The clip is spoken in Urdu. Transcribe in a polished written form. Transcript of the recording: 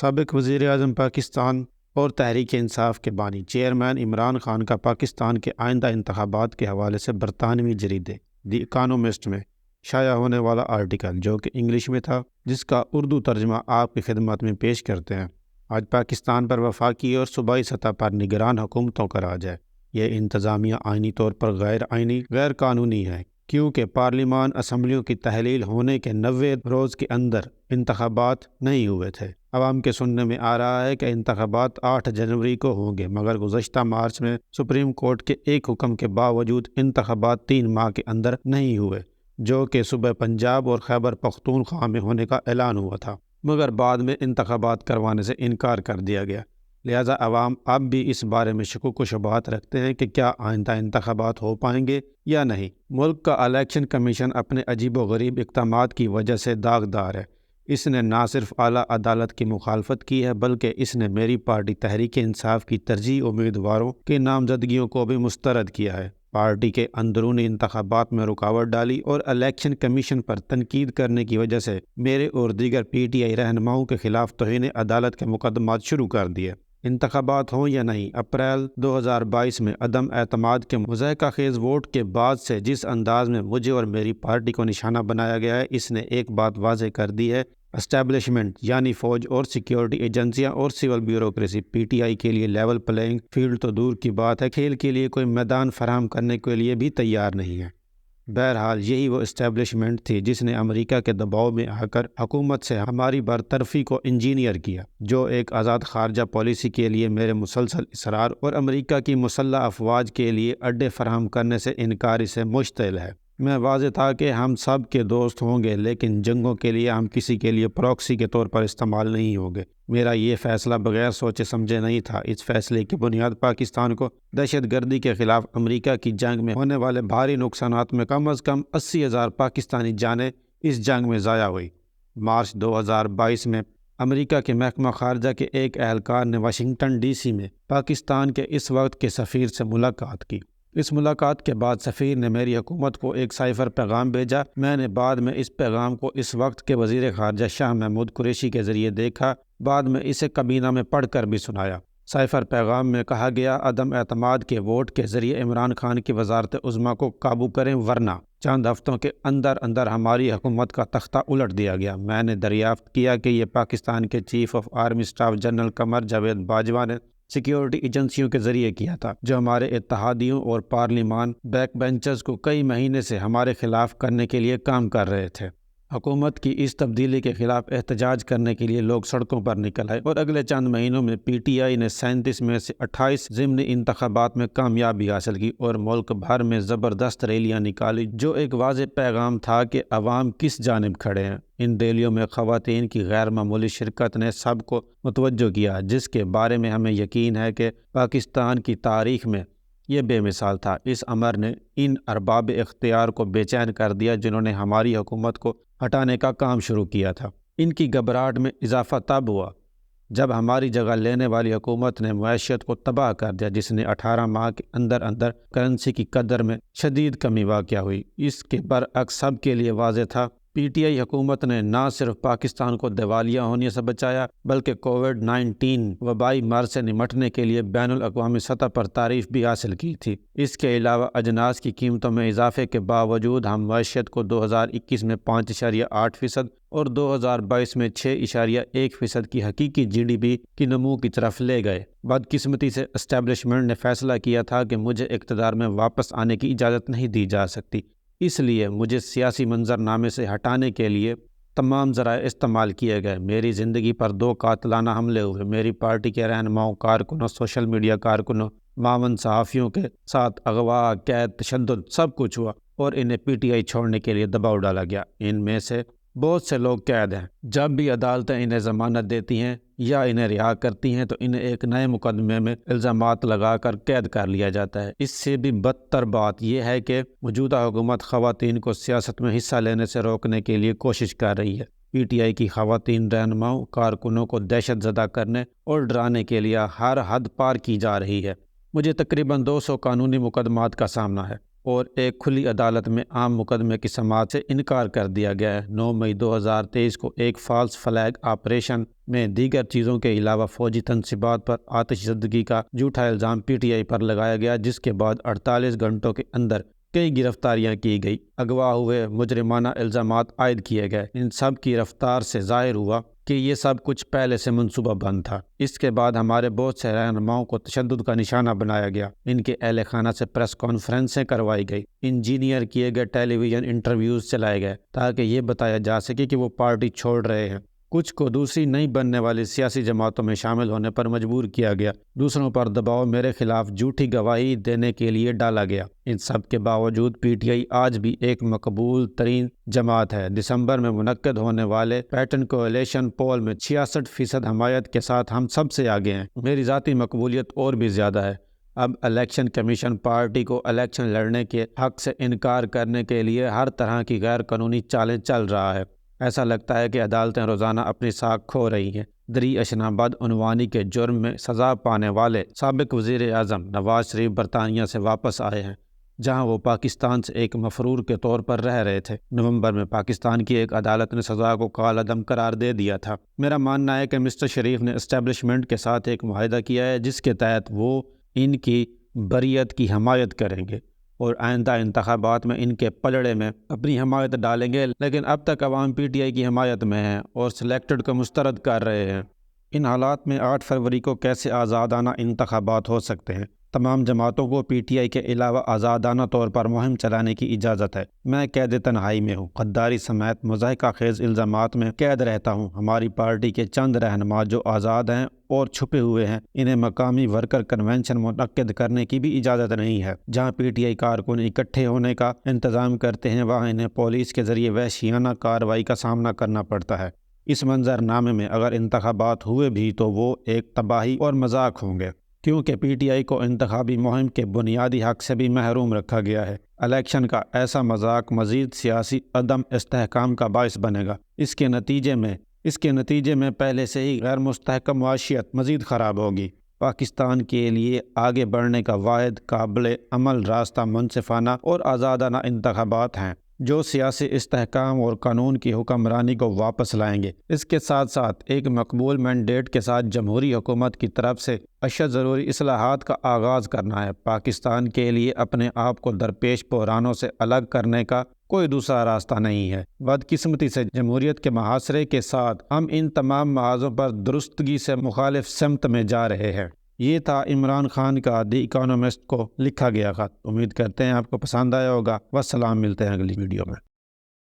سابق وزیر اعظم پاکستان اور تحریک انصاف کے بانی چیئرمین عمران خان کا پاکستان کے آئندہ انتخابات کے حوالے سے برطانوی جریدے دی اکانومسٹ میں شائع ہونے والا آرٹیکل، جو کہ انگلش میں تھا، جس کا اردو ترجمہ آپ کی خدمت میں پیش کرتے ہیں۔ آج پاکستان پر وفاقی اور صوبائی سطح پر نگران حکومتوں کا راج ہے۔ یہ انتظامیہ آئینی طور پر غیر آئینی، غیر قانونی ہے، کیونکہ پارلیمان اسمبلیوں کی تحلیل ہونے کے 90 روز کے اندر انتخابات نہیں ہوئے تھے۔ عوام کے سننے میں آ رہا ہے کہ انتخابات 8 جنوری کو ہوں گے، مگر گزشتہ مارچ میں سپریم کورٹ کے ایک حکم کے باوجود انتخابات 3 ماہ کے اندر نہیں ہوئے، جو کہ صوبہ پنجاب اور خیبر پختونخوا میں ہونے کا اعلان ہوا تھا، مگر بعد میں انتخابات کروانے سے انکار کر دیا گیا۔ لہذا عوام اب بھی اس بارے میں شکوک و شبہات رکھتے ہیں کہ کیا آئندہ انتخابات ہو پائیں گے یا نہیں۔ ملک کا الیکشن کمیشن اپنے عجیب و غریب اقدامات کی وجہ سے داغدار ہے۔ اس نے نہ صرف اعلیٰ عدالت کی مخالفت کی ہے، بلکہ اس نے میری پارٹی تحریک انصاف کی ترجیحی امیدواروں کی نامزدگیوں کو بھی مسترد کیا ہے، پارٹی کے اندرونی انتخابات میں رکاوٹ ڈالی اور الیکشن کمیشن پر تنقید کرنے کی وجہ سے میرے اور دیگر پی ٹی آئی رہنماؤں کے خلاف توہین عدالت کے مقدمات شروع کر دیے۔ انتخابات ہوں یا نہیں، اپریل 2022 میں عدم اعتماد کے مضحکہ خیز ووٹ کے بعد سے جس انداز میں مجھے اور میری پارٹی کو نشانہ بنایا گیا ہے، اس نے ایک بات واضح کر دی ہے: اسٹیبلشمنٹ یعنی فوج اور سیکیورٹی ایجنسیاں اور civil bureaucracy P T I کے لیے لیول پلینگ فیلڈ تو دور کی بات ہے، کھیل کے لیے کوئی میدان فراہم کرنے کے لیے بھی تیار نہیں ہے۔ بہرحال یہی وہ اسٹیبلشمنٹ تھی جس نے امریکہ کے دباؤ میں آ کر حکومت سے ہماری برطرفی کو انجینئر کیا، جو ایک آزاد خارجہ پالیسی کے لیے میرے مسلسل اصرار اور امریکہ کی مسلح افواج کے لیے اڈے فراہم کرنے سے انکاری سے مشتعل ہے۔ میں واضح تھا کہ ہم سب کے دوست ہوں گے، لیکن جنگوں کے لیے ہم کسی کے لیے پراکسی کے طور پر استعمال نہیں ہوں گے۔ میرا یہ فیصلہ بغیر سوچے سمجھے نہیں تھا۔ اس فیصلے کی بنیاد پاکستان کو دہشت گردی کے خلاف امریکہ کی جنگ میں ہونے والے بھاری نقصانات میں کم از کم 80,000 پاکستانی جانیں اس جنگ میں ضائع ہوئی۔ مارچ 2022 میں امریکہ کے محکمہ خارجہ کے ایک اہلکار نے واشنگٹن ڈی سی میں پاکستان کے اس وقت کے سفیر سے ملاقات کی۔ اس ملاقات کے بعد سفیر نے میری حکومت کو ایک سائفر پیغام بھیجا۔ میں نے بعد میں اس پیغام کو اس وقت کے وزیر خارجہ شاہ محمود قریشی کے ذریعے دیکھا، بعد میں اسے کابینہ میں پڑھ کر بھی سنایا۔ سائفر پیغام میں کہا گیا: عدم اعتماد کے ووٹ کے ذریعے عمران خان کی وزارت عظمیٰ کو قابو کریں، ورنہ چند ہفتوں کے اندر اندر ہماری حکومت کا تختہ الٹ دیا گیا۔ میں نے دریافت کیا کہ یہ پاکستان کے chief of army staff general Qamar Javed Bajwa نے سیکیورٹی ایجنسیوں کے ذریعے کیا تھا، جو ہمارے اتحادیوں اور پارلیمان بیک بینچرز کو کئی مہینے سے ہمارے خلاف کرنے کے لیے کام کر رہے تھے۔ حکومت کی اس تبدیلی کے خلاف احتجاج کرنے کے لیے لوگ سڑکوں پر نکل آئے اور اگلے چند مہینوں میں پی ٹی آئی نے 37 میں سے 28 ضمنی انتخابات میں کامیابی حاصل کی اور ملک بھر میں زبردست ریلیاں نکالی، جو ایک واضح پیغام تھا کہ عوام کس جانب کھڑے ہیں۔ ان ریلیوں میں خواتین کی غیر معمولی شرکت نے سب کو متوجہ کیا، جس کے بارے میں ہمیں یقین ہے کہ پاکستان کی تاریخ میں یہ بے مثال تھا۔ اس امر نے ان ارباب اختیار کو بے چین کر دیا جنہوں نے ہماری حکومت کو ہٹانے کا کام شروع کیا تھا۔ ان کی گھبراہٹ میں اضافہ تب ہوا جب ہماری جگہ لینے والی حکومت نے معیشت کو تباہ کر دیا، جس نے 18 ماہ کے اندر اندر کرنسی کی قدر میں شدید کمی واقع ہوئی۔ اس کے برعکس سب کے لیے واضح تھا، پی ٹی آئی حکومت نے نہ صرف پاکستان کو دیوالیہ ہونے سے بچایا، بلکہ کووڈ-19 وبائی مرض سے نمٹنے کے لیے بین الاقوامی سطح پر تعریف بھی حاصل کی تھی۔ اس کے علاوہ اجناس کی قیمتوں میں اضافے کے باوجود ہم معیشت کو 2021 میں 5.8% اور 2022 میں 6.1% کی حقیقی جی ڈی پی کی نمو کی طرف لے گئے۔ بدقسمتی سے اسٹیبلشمنٹ نے فیصلہ کیا تھا کہ مجھے اقتدار میں واپس آنے کی اجازت نہیں دی جا سکتی، اس لیے مجھے سیاسی منظرنامے سے ہٹانے کے لیے تمام ذرائع استعمال کیے گئے۔ میری زندگی پر 2 قاتلانہ حملے ہوئے۔ میری پارٹی کے رہنماؤں، کارکنوں، سوشل میڈیا کارکنوں، معاون صحافیوں کے ساتھ اغوا، قید، تشدد سب کچھ ہوا اور انہیں پی ٹی آئی چھوڑنے کے لیے دباؤ ڈالا گیا۔ ان میں سے بہت سے لوگ قید ہیں۔ جب بھی عدالتیں انہیں ضمانت دیتی ہیں یا انہیں رہا کرتی ہیں تو انہیں ایک نئے مقدمے میں الزامات لگا کر قید کر لیا جاتا ہے۔ اس سے بھی بدتر بات یہ ہے کہ موجودہ حکومت خواتین کو سیاست میں حصہ لینے سے روکنے کے لیے کوشش کر رہی ہے۔ پی ٹی آئی کی خواتین رہنماؤں، کارکنوں کو دہشت زدہ کرنے اور ڈرانے کے لیے ہر حد پار کی جا رہی ہے۔ مجھے تقریباً 200 قانونی مقدمات کا سامنا ہے۔ اور ایک کھلی عدالت میں عام مقدمے کی سماعت سے انکار کر دیا گیا ہے۔ 9 مئی 2023 کو ایک فالس فلیگ آپریشن میں دیگر چیزوں کے علاوہ فوجی تنصیبات پر آتش زدگی کا جھوٹا الزام پی ٹی آئی پر لگایا گیا، جس کے بعد 48 گھنٹوں کے اندر کئی گرفتاریاں کی گئی، اغوا ہوئے، مجرمانہ الزامات عائد کیے گئے۔ ان سب کی رفتار سے ظاہر ہوا کہ یہ سب کچھ پہلے سے منصوبہ بند تھا۔ اس کے بعد ہمارے بہت سے رہنماؤں کو تشدد کا نشانہ بنایا گیا، ان کے اہل خانہ سے پریس کانفرنسیں کروائی گئی، انجینئر کیے گئے ٹیلی ویژن انٹرویوز چلائے گئے تاکہ یہ بتایا جا سکے کہ وہ پارٹی چھوڑ رہے ہیں۔ کچھ کو دوسری نہیں بننے والی سیاسی جماعتوں میں شامل ہونے پر مجبور کیا گیا، دوسروں پر دباؤ میرے خلاف جھوٹی گواہی دینے کے لیے ڈالا گیا۔ ان سب کے باوجود پی ٹی آئی آج بھی ایک مقبول ترین جماعت ہے۔ دسمبر میں منعقد ہونے والے پیٹن کولیشن پول میں 66% حمایت کے ساتھ ہم سب سے آگے ہیں۔ میری ذاتی مقبولیت اور بھی زیادہ ہے۔ اب الیکشن کمیشن پارٹی کو الیکشن لڑنے کے حق سے انکار کرنے کے لیے ہر طرح کی غیر قانونی چالیں چل رہا ہے۔ ایسا لگتا ہے کہ عدالتیں روزانہ اپنی ساکھ کھو رہی ہیں۔ دری اشنا بدعنوانی کے جرم میں سزا پانے والے سابق وزیر اعظم نواز شریف برطانیہ سے واپس آئے ہیں، جہاں وہ پاکستان سے ایک مفرور کے طور پر رہ رہے تھے۔ نومبر میں پاکستان کی ایک عدالت نے سزا کو کالعدم قرار دے دیا تھا۔ میرا ماننا ہے کہ مسٹر شریف نے اسٹیبلشمنٹ کے ساتھ ایک معاہدہ کیا ہے جس کے تحت وہ ان کی بریت کی حمایت کریں گے اور آئندہ انتخابات میں ان کے پلڑے میں اپنی حمایت ڈالیں گے، لیکن اب تک عوام پی ٹی آئی کی حمایت میں ہیں اور سلیکٹڈ کو مسترد کر رہے ہیں۔ ان حالات میں 8 فروری کو کیسے آزادانہ انتخابات ہو سکتے ہیں؟ تمام جماعتوں کو پی ٹی آئی کے علاوہ آزادانہ طور پر مہم چلانے کی اجازت ہے۔ میں قید تنہائی میں ہوں، غداری سمیت مضحکہ خیز الزامات میں قید رہتا ہوں۔ ہماری پارٹی کے چند رہنما جو آزاد ہیں اور چھپے ہوئے ہیں، انہیں مقامی ورکر کنونشن منعقد کرنے کی بھی اجازت نہیں ہے۔ جہاں پی ٹی آئی کارکن اکٹھے ہونے کا انتظام کرتے ہیں، وہاں انہیں پولیس کے ذریعے وحشیانہ کارروائی کا سامنا کرنا پڑتا ہے۔ اس منظر نامے میں اگر انتخابات ہوئے بھی تو وہ ایک تباہی اور مذاق ہوں گے، کیونکہ پی ٹی آئی کو انتخابی مہم کے بنیادی حق سے بھی محروم رکھا گیا ہے۔ الیکشن کا ایسا مذاق مزید سیاسی عدم استحکام کا باعث بنے گا۔ اس کے نتیجے میں پہلے سے ہی غیر مستحکم معاشیت مزید خراب ہوگی۔ پاکستان کے لیے آگے بڑھنے کا واحد قابل عمل راستہ منصفانہ اور آزادانہ انتخابات ہیں، جو سیاسی استحکام اور قانون کی حکمرانی کو واپس لائیں گے۔ اس کے ساتھ ساتھ ایک مقبول مینڈیٹ کے ساتھ جمہوری حکومت کی طرف سے اشد ضروری اصلاحات کا آغاز کرنا ہے۔ پاکستان کے لیے اپنے آپ کو درپیش بحرانوں سے الگ کرنے کا کوئی دوسرا راستہ نہیں ہے۔ بدقسمتی سے جمہوریت کے محاصرے کے ساتھ ہم ان تمام محاذوں پر درستگی سے مخالف سمت میں جا رہے ہیں۔ یہ تھا عمران خان کا دی اکانومسٹ کو لکھا گیا خط۔ امید کرتے ہیں آپ کو پسند آیا ہوگا۔ والسلام، ملتے ہیں اگلی ویڈیو میں۔